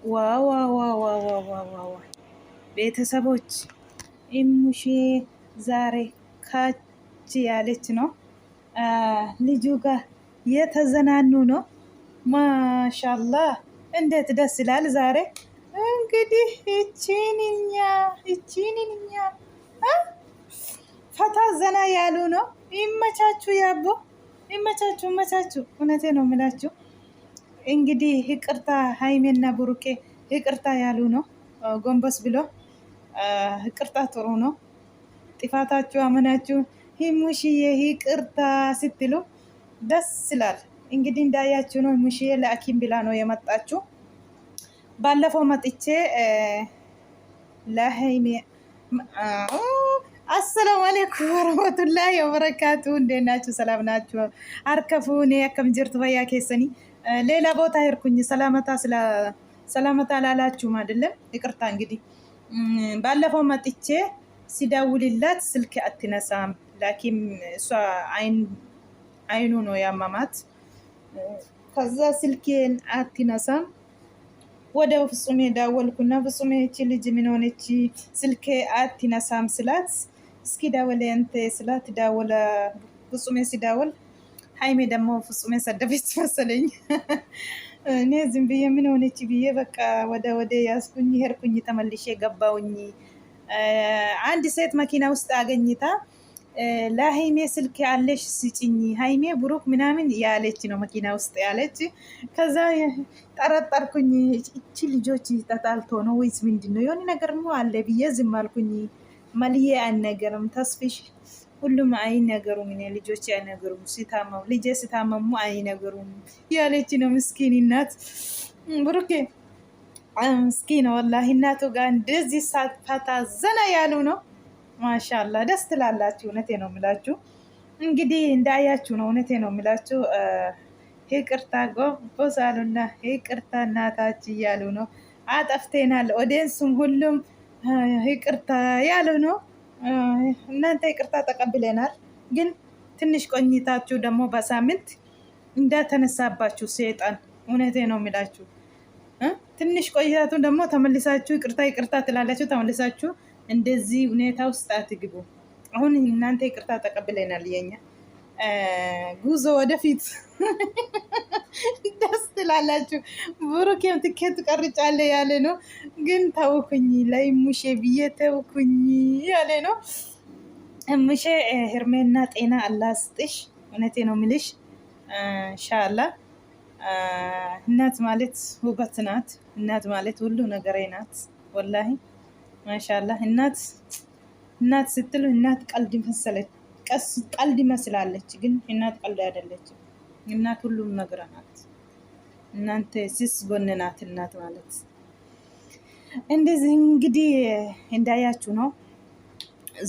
ዋው ዋው ዋው ዋው ዋው ዋው! ቤተሰቦች እሙሼ ዛሬ ካች ያለች ነው። ልጁ ጋር የተዘናኑ ነው። ማሻአላህ እንዴት ደስ ይላል! ዛሬ እንግዲህ እቺንኛ ፈታ ዘና ያሉ ነው። ይመቻችሁ፣ ያቦ ይመቻችሁ፣ ይመቻችሁ። እውነቴ ነው የምላችሁ። እንግዲህ ይቅርታ ሀይሜና ብሩኬ ይቅርታ ያሉ ነው። ጎንበስ ብሎ ይቅርታ ጥሩ ነው። ጥፋታችሁ አመናችሁ ሙሽዬ ይቅርታ ስትሉ ደስ ይላል። እንግዲህ እንዳያችሁ ነው። ሙሽዬ ለአኪም ብላ ነው የመጣችሁ። ባለፈው መጥቼ ለሀይሜ አሰላሙ አለይኩም ወረህመቱላሂ ወበረካቱ። እንዴት ናችሁ? ሰላም ናችሁ? አርከፉኔ አከም ጅርቱ ፈያ ኬሰኒ ሌላ ቦታ ሄድኩኝ። ሰላመታ ላላችሁም አይደለም ይቅርታ። እንግዲህ ባለፈው መጥቼ ሲደውልላት ስልክ አትነሳም። ላኪም እሷ አይኑ ነው ያማማት። ከዛ ስልኬን አትነሳም። ወደ ፍጹሜ ዳወልኩና ፍጹሜ እቺ ልጅ ምን ሆነች? ስልኬ አትነሳም ስላት እስኪ ዳወለ አንተ ስላት ዳወለ ፍጹሜ ሲዳወል ሀይሜ ደግሞ ፍጹሜ ሰደበች መሰለኝ። እኔ ዝም ብዬ ምን ሆነች ብዬ በቃ ወደ ያስኩኝ ሄድኩኝ። ተመልሼ ገባውኝ። አንድ ሴት መኪና ውስጥ አገኝታ ለሀይሜ ስልክ ያለሽ ስጭኝ፣ ሀይሜ ብሩክ ምናምን ያለች ነው መኪና ውስጥ ያለች። ከዛ ጠረጠርኩኝ። እቺ ልጆች ተጣልቶ ነው ወይስ ምንድን ነው? የሆነ ነገር ነው አለ ብዬ ዝም አልኩኝ። መልዬ አይነገርም፣ ተስፊሽ ሁሉም አይነገሩም። እኔ ልጆች አይነገሩም። ሲታመሙ ልጄ ሲታመሙ አይነገሩም ያለች ነው። ምስኪን እናት ብሩኬ ምስኪን ወላሂ እናቱ ጋር እንደዚህ ፈታ ዘና ያሉ ነው። ማሻአላ ደስ ትላላችሁ። እውነቴ ነው የምላችሁ። እንግዲህ እንዳያችሁ ነው። እውነቴ ነው የምላችሁ። ይቅርታ ጎበዝ አሉና ይቅርታ እናታች እያሉ ነው። አጠፍቴናል። ኦዲየንሱም ሁሉም ይቅርታ ያሉ ነው። እናንተ ይቅርታ ተቀብለናል። ግን ትንሽ ቆይታችሁ ደግሞ በሳምንት እንዳተነሳባችሁ ሰይጣን። እውነቴ ነው የሚላችሁ። ትንሽ ቆይታችሁ ደግሞ ተመልሳችሁ ይቅርታ ትላላችሁ። ተመልሳችሁ እንደዚህ ሁኔታ ውስጥ አትግቡ። አሁን እናንተ ይቅርታ ተቀብለናል። የኛ ጉዞ ወደፊት ደስ ትላላችሁ። ብሩኬም ትኬት ቀርጫለ ያለ ነው። ግን ተውኩኝ ላይ ሙሼ ብዬ ተውኩኝ ያለ ነው። ሙሼ ሄርሜና ጤና አላህ ስጥሽ። እውነቴ ነው ምልሽ። ኢንሻአላ እናት ማለት ውበት ናት። እናት ማለት ሁሉ ነገሬ ናት። ወላሂ ማሻአላ እናት ስትሉ እናት ቀልድ መሰለች። ቀልድ ይመስላለች፣ ግን እናት ቀልድ አይደለችም። እናት ሁሉም ነገር ናት። እናንተ ሲስ ጎን ናት እናት ማለት። እንደዚህ እንግዲህ እንዳያችሁ ነው።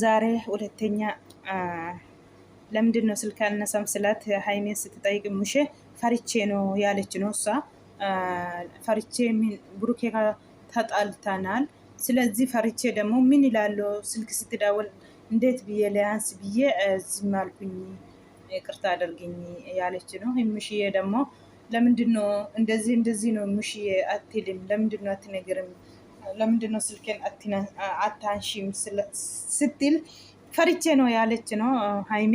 ዛሬ ሁለተኛ ለምንድን ነው ስልክ አልነሳም ስላት ሀይሜን ስትጠይቅ ሙሼ ፈርቼ ነው ያለች ነው። እሷ ፈርቼ ብሩኬ ጋር ተጣልተናል። ስለዚህ ፈርቼ ደግሞ ምን ይላለው ስልክ ስትዳወል እንዴት ብዬ ለያንስ ብዬ ዝም አልኩኝ፣ ይቅርታ አድርግኝ ያለች ነው። ሙሽዬ ደግሞ ለምንድን ነው እንደዚህ ነው ሙሽዬ አትልም? ለምንድን ነው አትነግርም? ለምንድን ነው ስልኬን አታንሺም ስትል ፈርቼ ነው ያለች ነው ሀይሜ።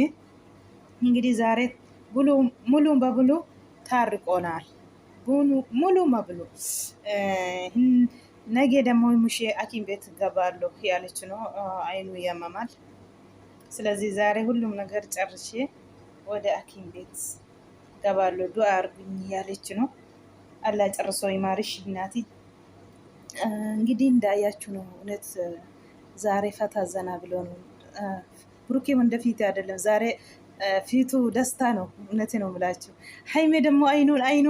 እንግዲህ ዛሬ ሙሉ በሙሉ ታርቆናል። ሙሉ በሙሉ ነገ ደግሞ ሙሼ ሐኪም ቤት ገባለሁ ያለች ነው። አይኑ ያመማል። ስለዚህ ዛሬ ሁሉም ነገር ጨርሼ ወደ ሐኪም ቤት ገባለሁ ዱአ አርጉኝ ያለች ነው። አላህ ጨርሶ ይማርሽ እናቴ። እንግዲህ እንዳያችሁ ነው። እውነት ዛሬ ፈታ ዘና ብሎ ነው። ብሩኬም እንደፊት አይደለም ዛሬ ፊቱ ደስታ ነው። እውነቴ ነው የምላችሁ። ሀይሜ ደግሞ አይኑ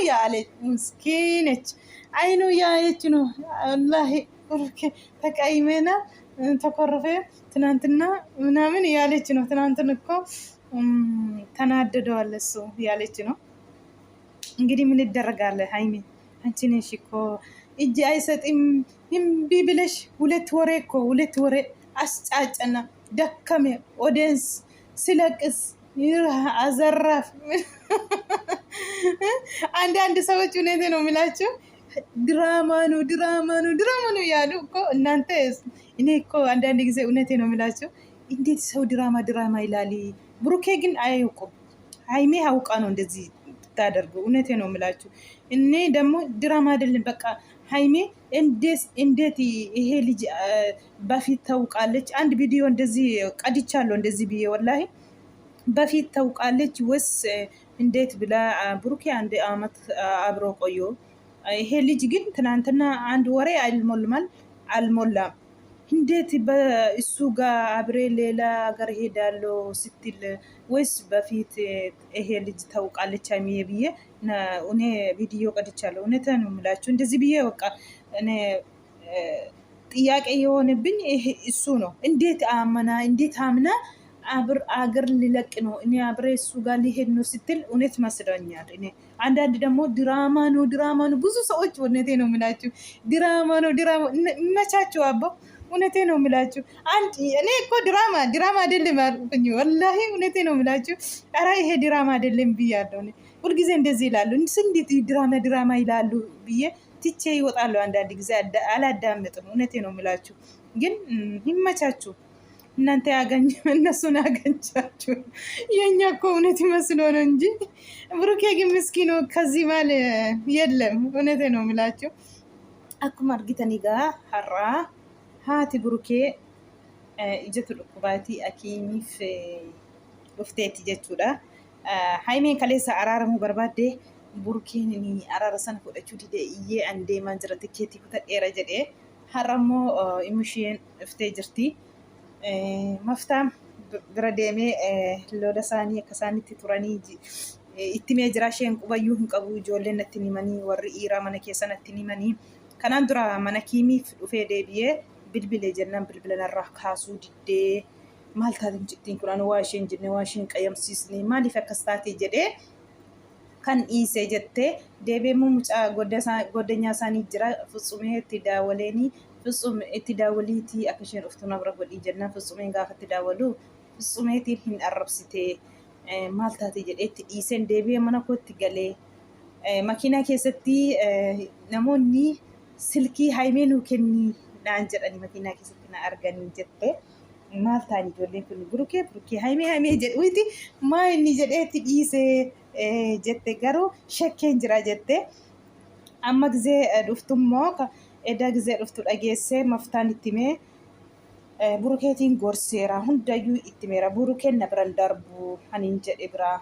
ያለች ምስኪነች። አይኑ ያለች ነው። ወላሂ ብሩኬ ተቀይሜና ተኮረፈ ትናንትና ምናምን ያለች ነው። ትናንትን እኮ ተናደደዋል እሱ ያለች ነው። እንግዲህ ምን ይደረጋል? ሀይሜ አንቺ ነሽ እኮ እጅ አይሰጥም እምቢ ብለሽ ሁለት ወሬ አስጫጨና ደከመ። ኦዲየንስ ሲለቅስ አዘራፍ። አንዳንድ ሰዎች እውነቴ ነው የሚላቸው ድራማ ነው ያሉ እኮ እናንተ። እኔ እኮ አንዳንድ ጊዜ እውነቴ ነው የምላቸው፣ እንዴት ሰው ድራማ ይላል? ብሩኬ ግን አያውቁም። ሀይሜ አውቃ ነው እንደዚህ ታደርጉ። እውነቴ ነው የምላችሁ። እኔ ደግሞ ድራማ አይደለም በቃ ሀይሜ እንዴት ይሄ ልጅ በፊት ታውቃለች። አንድ ቪዲዮ እንደዚህ ቀድቻለሁ እንደዚህ ብዬ ወላሂ በፊት ታውቃለች ወስ እንዴት ብላ ብሩኬ አንድ አመት አብሮ ቆዩ። ይሄ ልጅ ግን ትናንትና አንድ ወሬ አልሞላም። እንዴት በእሱ ጋር አብሬ ሌላ ሀገር ሄዳለሁ ስትል ወይስ በፊት ይሄ ልጅ ታውቃለች ሀይሚዬ ብዬ እኔ ቪዲዮ ቀድቻለሁ። እውነት ነው የምላችሁ እንደዚህ ብዬ በቃ እኔ ጥያቄ የሆነብኝ ይሄ እሱ ነው። እንዴት አምና አገር ሊለቅ ነው እኔ አብሬ እሱ ጋር ሊሄድ ነው ስትል እውነት መስለኛል። እኔ አንዳንድ ደግሞ ድራማ ነው ብዙ ሰዎች እውነቴ ነው የምላችሁ ድራማ ነው ይመቻችሁ አባ። እውነቴ ነው የምላችሁ እኔ እኮ ድራማ አይደለም አልኩኝ ወላሂ እውነቴ ነው የምላችሁ። ኧረ ይሄ ድራማ አይደለም ብያለሁ። ሁልጊዜ እንደዚህ ይላሉ እንዴት ድራማ ይላሉ ብዬ ትቼ ይወጣለሁ። አንዳንድ ጊዜ አላዳምጥም። እውነቴ ነው የምላችሁ። ግን ይመቻችሁ እናንተ እነሱን ያገኛችሁ። የኛ እኮ እውነት ይመስሎ ነው እንጂ ብሩኬ ግን ምስኪኖ ከዚህ ማል የለም። እውነቴ ነው የምላችሁ። አኩማ አርጊተኒ ጋ ሀራ ሀቲ ብሩኬ ijatu dhukkubaati akiimiif dhufteetti jechuudha. Haimeen kaleessa araaramuu barbaadde burkeen araara sana fudhachuu didee iyyee an deemaan jira tikkeetii kutadheera jedhee har'ammoo imisheen dhuftee jirti. Maftaan bira deemee lola isaanii akka isaanitti turanii ittimee jira. Isheen qubayyuu hin qabu. Ijoolleen natti himanii warri dhiiraa mana keessa natti himanii. Kanaan dura mana kiimiif dhufee deebi'ee bilbilee jennaan bilbila narraa kaasuu diddee maal taateen jettiin kun waa isheen jenne waa isheen qayyamsiisne maaliif akkas taatee jedhee kan dhiisee jettee deebi'ee mucaa goddanyaa isaanii jira Fitsumee itti daawwaleeni Fitsum itti daawwaliitii akka isheen dhuftu na bira godhii jennaan Fitsumeen gaafa itti daawwalu Fitsumeetiin hin arrabsitee maal taatee jedhee itti dhiiseen deebi'ee mana kootti galee makiinaa keessatti namoonni silkii Haimee nuu kennii naan jedhanii makiinaa keessatti na arganii jette maal ta'anii ijoolleen kun Burukee Haimee jedhuuti maa inni jedheetti dhiisee jette garuu shakkeen jira jette. Amma gizee dhuftummoo edda gizee dhuftu dhageessee maftaan itti mee Burukeetiin gorseera hundayyuu itti meera Burukeen na biran darbu haniin jedhe biraa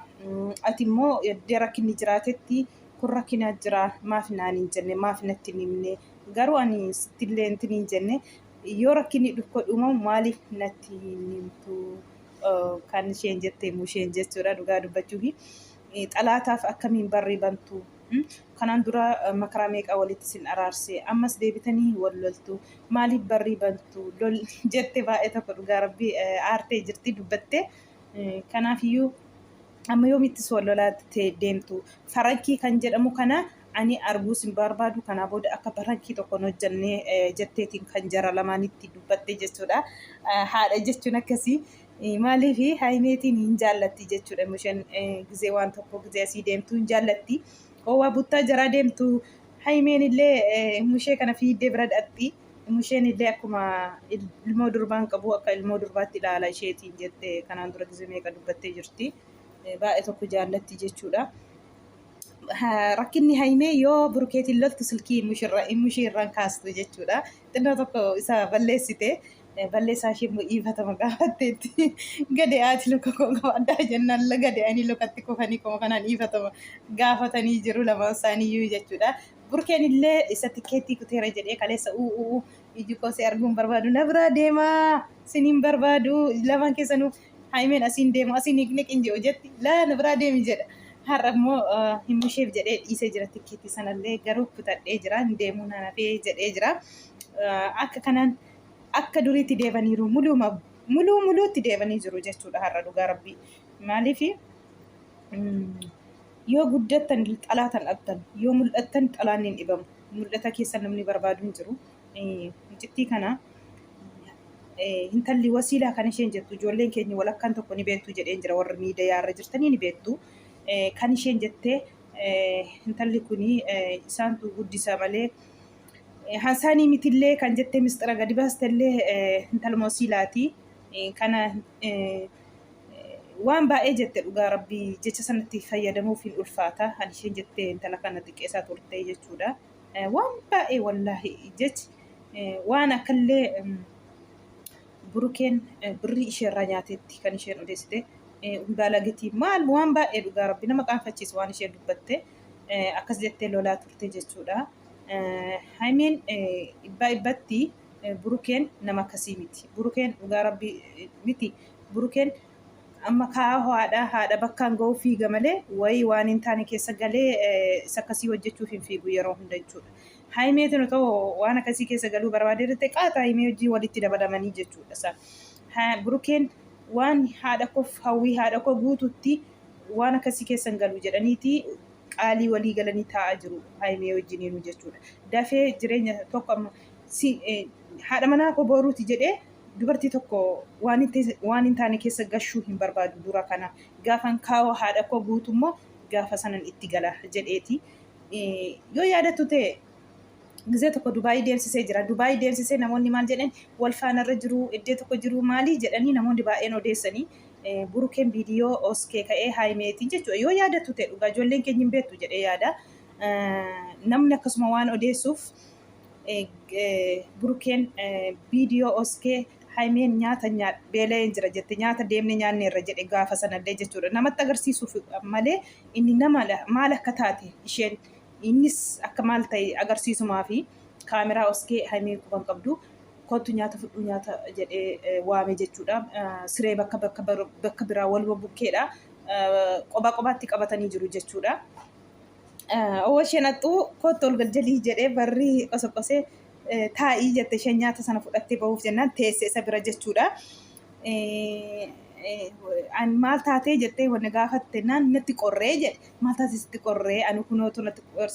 ati immoo eddee rakkinni jiraatetti kun rakkina jira maaf naan hin jenne maaf natti himne garuu ani sittillee hin jenne yoo rakkinni dhukkoo maaliif natti himtu kan isheen jette musheen jechuudha. Dhugaa dubbachuufi xalaataaf akkamiin barri bantu kanaan dura makaraa meeqaa walitti sin araarse ammas deebitanii wal loltu maaliif barri bantu lol jette baay'ee tokko dhugaa rabbii aartee jirti dubbatte. Kanaafiyyuu amma yoomittis wal lolaattee deemtu farankii kan jedhamu kana ani arguus hin barbaadu. Kanaa booda akka farankii tokkoon hojjannee jetteetiin kan jara lamaanitti dubbatte jechuudha. Haadha jechuun akkasii maaliif Haimeetiin hin jaallatti jechuudha. Musheen gizee waan tokko gizee asii deemtu hin jaallatti. Ho'aa buttaa jaraa deemtu Haimeen illee mushee kana fiiddee bira dhatti. Musheen illee akkuma ilmoo durbaan qabu akka ilmoo durbaatti ilaala isheetiin jette kanaan dura gizee meeqa dubbattee jirti. Baay'ee tokko jaallatti jechuudha. Rakkinni Haimee yoo Burukeetiin loltu silkii mushiirraan kaastu jechuudha. Xinnoo tokko isa balleessite balleessaa ishee dhiifatama gaafatteetti gade haati luka koo qabaddaa jennaan gade ani lukatti kufanii koo kanaan dhiifatama gaafatanii jiru lama isaaniiyyuu jechuudha. Burukeen illee isa tikkeettii kuteera jedhee kaleessa iji koo si arguun barbaadu na biraa deemaa siniin barbaadu lamaan keessanuu Haimeen asiin deemu asiin niqniqin jedhu jetti laa na biraa deemi jedha. Har'a immoo himusheef jedhee dhiisee jira tikkeettii sanallee garuu kutadhee jira hin deemuu na nafee jedhee jira. Akka kanaan akka duriitti deebaniiru muluutti deebanii jiru jechuudha har'a dhugaa rabbii. Maaliif yoo guddattan xalaatan dhabdan yoo mul'attan xalaan hin dhibamu. Mul'ata keessa namni barbaadu hin jiru. Jittii kana intalli wasiilaa kan isheen jettu ijoolleen keenya walakkaan tokko ni beektu jedheen jira warri miidiyaa irra jirtanii ni beektu. Kan isheen jettee intalli kuni isaantu guddisa malee Hasaanii mitillee kan jettee mistira gadi baastellee intala Mosiilaati. Kana waan baay'ee jette dhugaa rabbii jecha sanatti fayyadamuuf hin ulfaata. Kan isheen jettee intala kana xiqqeessaa turte jechuudha. Waan baay'ee wallaahi jechi waan akkallee burukeen birrii isheerraa nyaatetti kan isheen odeessite. Baalagiti maal waan baay'ee dhugaa rabbii nama qaanfachiisa waan isheen dubbatte akkas jettee lolaa turte jechuudha. Haimeen ibbaa ibbatti burukeen nama akkasii miti. Burukeen dhugaa rabbii miti. Burukeen amma kaa'aa haadha bakkaan ga'uu fiiga malee wayii waan hin taane keessa galee isa akkasii hojjechuuf hin fiigu yeroo hunda jechuudha. Haimeetiin otoo waan akkasii keessa galuu barbaadee qaata haimee hojii walitti dabalamanii jechuudha. Burukeen waan haadha koof hawwii haadha koo guututti waan akkasii keessa hin galu jedhaniiti qaalii walii galanii taa'aa jiru haimee wajjiniinu jechuudha. Dafee jireenya tokko amma haadha manaa koo boruuti jedhee dubartii tokko waan hin taane keessa gashuu hin barbaadu dura kana gaafan kaawwa haadha koo guutummoo gaafa sanan itti gala jedheeti. Yoo yaadattu ta'e gizee tokko Dubaayii deemsisee jira. Dubaayii deemsisee namoonni maal jedhan wal faanarra jiru iddoo tokko jiru maalii jedhanii namoonni baay'een odeessanii burukeen viidiyoo oskee ka'ee haimeetiin jechuudha. Yoo yaadattu ta'e dhugaa ijoolleen keenya hin beektu jedhee yaada. Namni akkasuma waan odeessuuf burukeen viidiyoo oskee haimeen nyaata beela'een jira jette nyaata deemne nyaanneerra jedhe gaafa sanallee jechuudha. Namatti agarsiisuuf malee inni nama maal akka taate isheen innis akka maal ta'e agarsiisumaa fi kaameraa oskee haimeen quban qabdu kottu nyaata fudhu nyaata jedhee waame jechuudha. Siree bakka biraa wal bukkeedha. Qobaatti qabatanii jiru jechuudha. Isheen haxxuu kottu ol galjalii jedhee barri qosee taa'ii jette isheen nyaata sana fudhattee bahuuf jennaan teessee isa bira jechuudha. Maal taatee jettee wanni gaafatte naan natti qorree jedhe maal taatee sitti qorree ani kunootu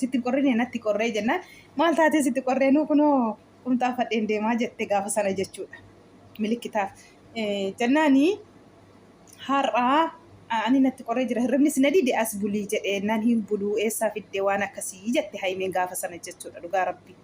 sitti qorree natti qorree jennaan maal taatee sitti qorree nu kunoo qumxaa fadheen deemaa jette gaafa sana jechuudha. Milikkitaaf jennaanii har'aa ani natti qorree jira hirribni si na dide as bulii jedhee naan hin buluu eessaa fiddee waan akkasii jette haimeen gaafa sana jechuudha dhugaa rabbii.